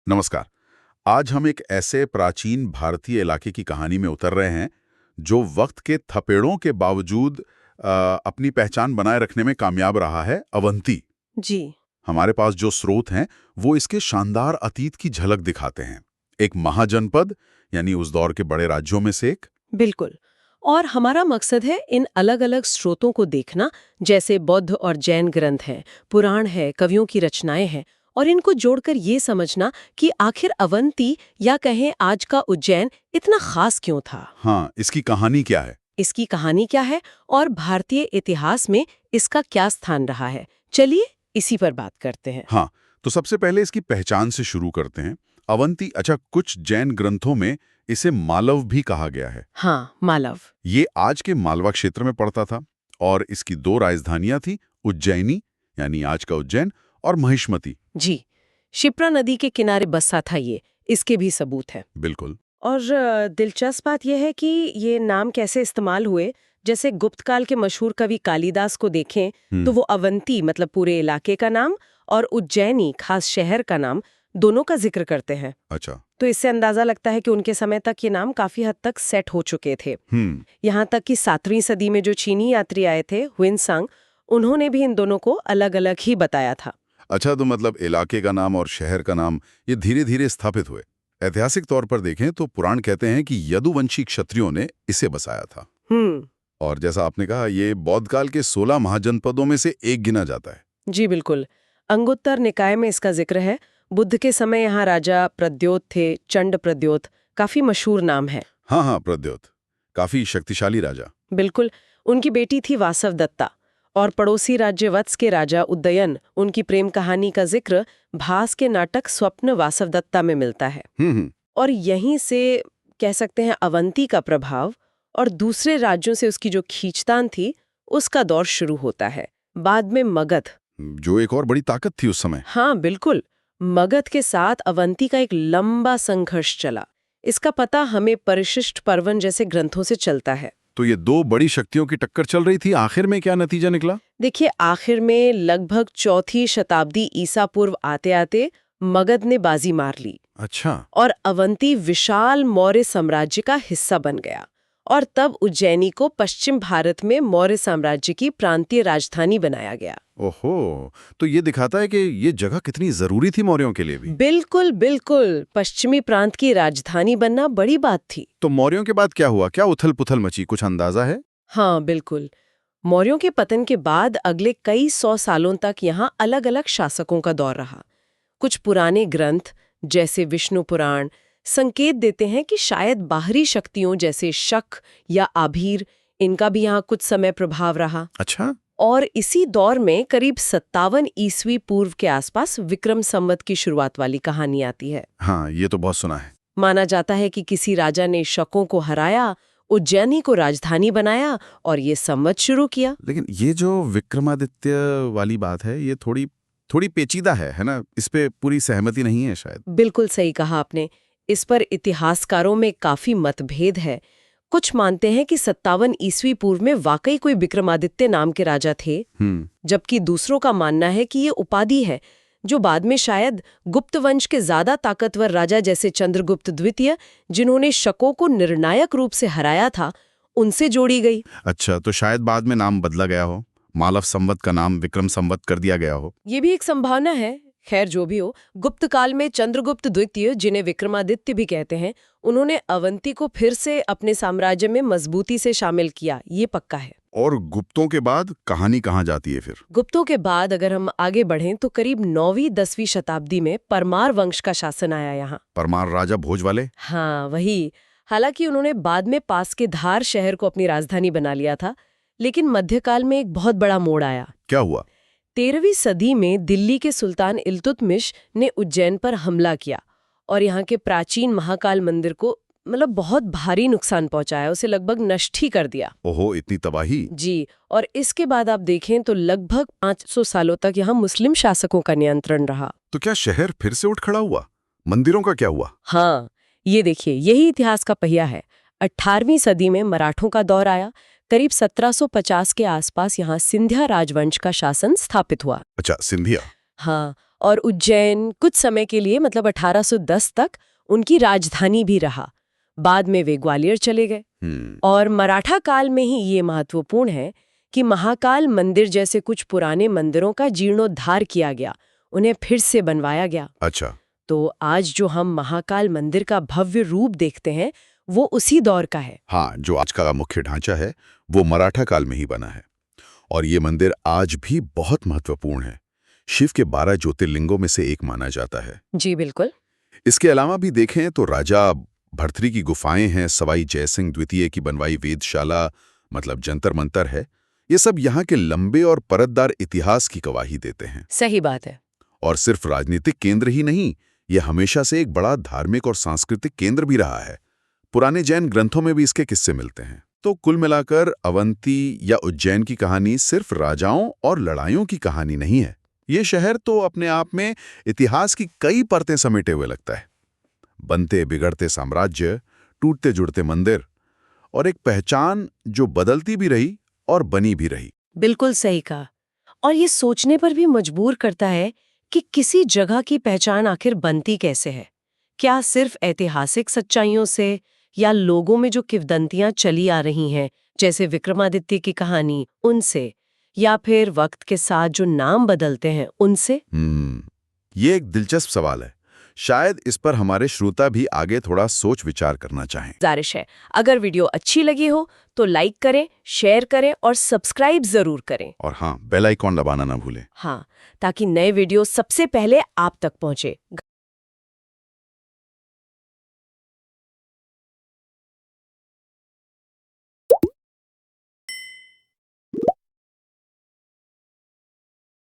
नमस्कार। आज हम एक ऐसे प्राचीन भारतीय इलाके की कहानी में उतर रहे हैं जो वक्त के थपेड़ों के बावजूद अपनी पहचान बनाए रखने में कामयाब रहा है, अवंती। जी। हमारे पास जो स्रोत हैं वो इसके शानदार अतीत की झलक दिखाते हैं। एक महाजनपद, यानी उस दौर के बड़े राज्यों में से एक। बिल्कुल। और हमारा मकसद है इन अलग-अलग स्रोतों को देखना, जैसे बौद्ध और जैन ग्रंथ हैं, पुराण है, कवियों की रचनाएं हैं, और इनको जोड़कर ये समझना कि आखिर अवंती या कहें आज का उज्जैन इतना खास क्यों था। हाँ, इसकी कहानी क्या है? इसकी कहानी क्या है और भारतीय इतिहास में इसका क्या स्थान रहा है। चलिए इसी पर बात करते हैं। हाँ, तो सबसे पहले इसकी पहचान से शुरू करते हैं। अवंती, अच्छा, कुछ जैन ग्रंथों में इसे मालव भी कहा गया है। हाँ, मालव। ये आज के मालवा क्षेत्र में पड़ता था और इसकी दो राजधानियां थी, उज्जैनी यानी आज का उज्जैन और महिष्मती। जी। शिप्रा नदी के किनारे बसा था ये, इसके भी सबूत है। बिल्कुल। और दिलचस्प बात यह है कि ये नाम कैसे इस्तेमाल हुए। जैसे गुप्त काल के मशहूर कवि कालिदास को देखें तो वो अवंती मतलब पूरे इलाके का नाम और उज्जैनी खास शहर का नाम दोनों का जिक्र करते हैं। अच्छा। तो इससे अंदाजा लगता है कि उनके समय तक ये नाम काफी हद तक सेट हो चुके थे। यहाँ तक कि 7वीं सदी में जो चीनी यात्री आए थे हुइनसांग, उन्होंने भी इन दोनों को अलग अलग ही बताया था। अच्छा, तो मतलब इलाके का नाम और शहर का नाम ये धीरे धीरे स्थापित हुए। ऐतिहासिक तौर पर देखें तो पुराण कहते हैं कि यदुवंशी क्षत्रियों ने इसे बसाया था। और जैसा आपने कहा, ये बौद्ध काल के 16 महाजनपदों में से एक गिना जाता है। जी बिल्कुल। अंगुत्तर निकाय में इसका जिक्र है। बुद्ध के समय यहाँ राजा प्रद्योत थे, चंड प्रद्योत, काफी मशहूर नाम है। हाँ हाँ, प्रद्योत काफी शक्तिशाली राजा। बिल्कुल। उनकी बेटी थी वासव दत्ता और पड़ोसी राज्य वत्स के राजा उदयन। उनकी प्रेम कहानी का जिक्र भास के नाटक स्वप्न वासव दत्ता में मिलता है। और यहीं से कह सकते हैं अवंती का प्रभाव और दूसरे राज्यों से उसकी जो खींचतान थी उसका दौर शुरू होता है। बाद में मगध, जो एक और बड़ी ताकत थी उस समय। हाँ बिल्कुल, मगध के साथ अवंती का एक लंबा संघर्ष चला। इसका पता हमें परिशिष्ट पर्वन जैसे ग्रंथों से चलता है। तो ये दो बड़ी शक्तियों की टक्कर चल रही थी, आखिर में क्या नतीजा निकला? देखिए, आखिर में लगभग 4वीं शताब्दी ईसा पूर्व आते आते मगध ने बाजी मार ली। अच्छा। और अवंती विशाल मौर्य साम्राज्य का हिस्सा बन गया और तब उज्जैनी को पश्चिम भारत में मौर्य साम्राज्य की प्रांतीय राजधानी बनाया गया। ओहो, तो ये दिखाता है कि ये जगह कितनी जरूरी थी मौर्यों के लिए भी। बिल्कुल बिल्कुल, पश्चिमी प्रांत की राजधानी बनना बड़ी बात थी। तो मौर्यों के बाद क्या हुआ? क्या उथल पुथल मची, कुछ अंदाजा है? हाँ बिल्कुल। मौर्यों के पतन के बाद अगले कई 100 सालों तक यहाँ अलग अलग शासकों का दौर रहा। कुछ पुराने ग्रंथ जैसे विष्णु पुराण संकेत देते हैं कि शायद बाहरी शक्तियों जैसे शक या आभीर, इनका भी यहाँ कुछ समय प्रभाव रहा। अच्छा। और इसी दौर में करीब 57 ईस्वी पूर्व के आसपास विक्रम संवत की शुरुआत वाली कहानी आती है। हाँ, ये तो बहुत सुना है। माना जाता है कि किसी राजा ने शकों को हराया, उज्जैनी को राजधानी बनाया और ये संवत शुरू किया। लेकिन ये जो विक्रमादित्य वाली बात है, ये थोड़ी पेचीदा है ना? इस पे पूरी सहमति नहीं है शायद। बिल्कुल सही कहा आपने। इस पर इतिहासकारों में काफी मतभेद है। कुछ मानते हैं कि 57 ईस्वी पूर्व में वाकई कोई विक्रमादित्य नाम के राजा थे, जबकि दूसरों का मानना है कि ये उपाधि है जो बाद में शायद गुप्त वंश के ज्यादा ताकतवर राजा जैसे चंद्रगुप्त द्वितीय, जिन्होंने शकों को निर्णायक रूप से हराया था, उनसे जोड़ी गई। अच्छा, तो शायद बाद में नाम बदला गया हो, मालव संवत का नाम विक्रम संवत कर दिया गया हो। ये भी एक संभावना है। खैर जो भी हो, गुप्त काल में चंद्रगुप्त द्वितीय, जिन्हें विक्रमादित्य भी कहते हैं, उन्होंने अवंती को फिर से अपने साम्राज्य में मजबूती से शामिल किया, ये पक्का है। और गुप्तों के बाद कहानी कहाँ जाती है फिर? गुप्तों के बाद अगर हम आगे बढ़ें तो करीब 9वीं-10वीं शताब्दी में परमार वंश का शासन आया यहाँ। परमार राजा भोज वाले? हाँ वही। हालांकि उन्होंने बाद में पास के धार शहर को अपनी राजधानी बना लिया था, लेकिन मध्यकाल में एक बहुत बड़ा मोड़ आया। क्या हुआ? 13वीं सदी में दिल्ली के सुल्तान इल्तुतमिश ने उज्जैन पर हमला किया और यहाँ के प्राचीन महाकाल मंदिर को बहुत भारी नुकसान पहुंचाया, उसे लगभग नष्ट ही कर दिया। ओहो, इतनी तबाही? जी। और इसके बाद आप देखें तो लगभग 500 सालों तक यहाँ मुस्लिम शासकों का नियंत्रण रहा। तो क्या शहर फिर से उठ खड़ा हुआ? मंदिरों का क्या हुआ? हाँ, ये देखिए, यही इतिहास का पहिया है। 18वीं सदी में मराठों का दौर आया। करीब 1750 के आसपास यहाँ सिंधिया राजवंश का शासन स्थापित हुआ। अच्छा, सिंधिया। हाँ, और उज्जैन कुछ समय के लिए मतलब 1810 तक उनकी राजधानी भी रहा। बाद में वे ग्वालियर चले गए। और मराठा काल में ही ये महत्वपूर्ण है कि महाकाल मंदिर जैसे कुछ पुराने मंदिरों का जीर्णोद्धार किया गया, उन्हें फिर से बनवाया गया। अच्छा। तो आज जो हम महाकाल मंदिर का भव्य रूप देखते हैं वो उसी दौर का है। हाँ, जो आज का मुख्य ढांचा है वो मराठा काल में ही बना है। और ये मंदिर आज भी बहुत महत्वपूर्ण है। शिव के 12 ज्योतिर्लिंगों में से एक माना जाता है। जी बिल्कुल। इसके अलावा भी देखें तो राजा भर्तृ की गुफाएं हैं, सवाई जयसिंह द्वितीय की बनवाई वेधशाला मतलब जंतर मंतर है। ये सब यहाँ के लंबे और परतदार इतिहास की गवाही देते हैं। सही बात है। और सिर्फ राजनीतिक केंद्र ही नहीं, ये हमेशा से एक बड़ा धार्मिक और सांस्कृतिक केंद्र भी रहा है। पुराने जैन ग्रंथों में भी इसके किस्से मिलते हैं। तो कुल मिलाकर अवंती या उज्जैन की कहानी सिर्फ राजाओं और लड़ाइयों की कहानी नहीं है। ये शहर तो अपने आप में इतिहास की कई परतें समेटे हुए लगता है। बनते बिगड़ते साम्राज्य, टूटते जुड़ते मंदिर और एक पहचान जो बदलती भी रही और बनी भी रही। बिल्कुल सही कहा। और ये सोचने पर भी मजबूर करता है कि किसी जगह की पहचान आखिर बनती कैसे है। क्या सिर्फ ऐतिहासिक सच्चाइयों से या लोगों में जो किंवदंतियां चली आ रही हैं जैसे विक्रमादित्य की कहानी उनसे, या फिर वक्त के साथ जो नाम बदलते हैं उनसे? ये एक दिलचस्प सवाल है। शायद इस पर हमारे श्रोता भी आगे थोड़ा सोच विचार करना चाहें। गुजारिश है, अगर वीडियो अच्छी लगी हो तो लाइक करें, शेयर करें और सब्सक्राइब जरूर करें। और हाँ, बेल आइकॉन दबाना ना भूलें। हाँ, ताकि नए वीडियो सबसे पहले आप तक पहुंचे।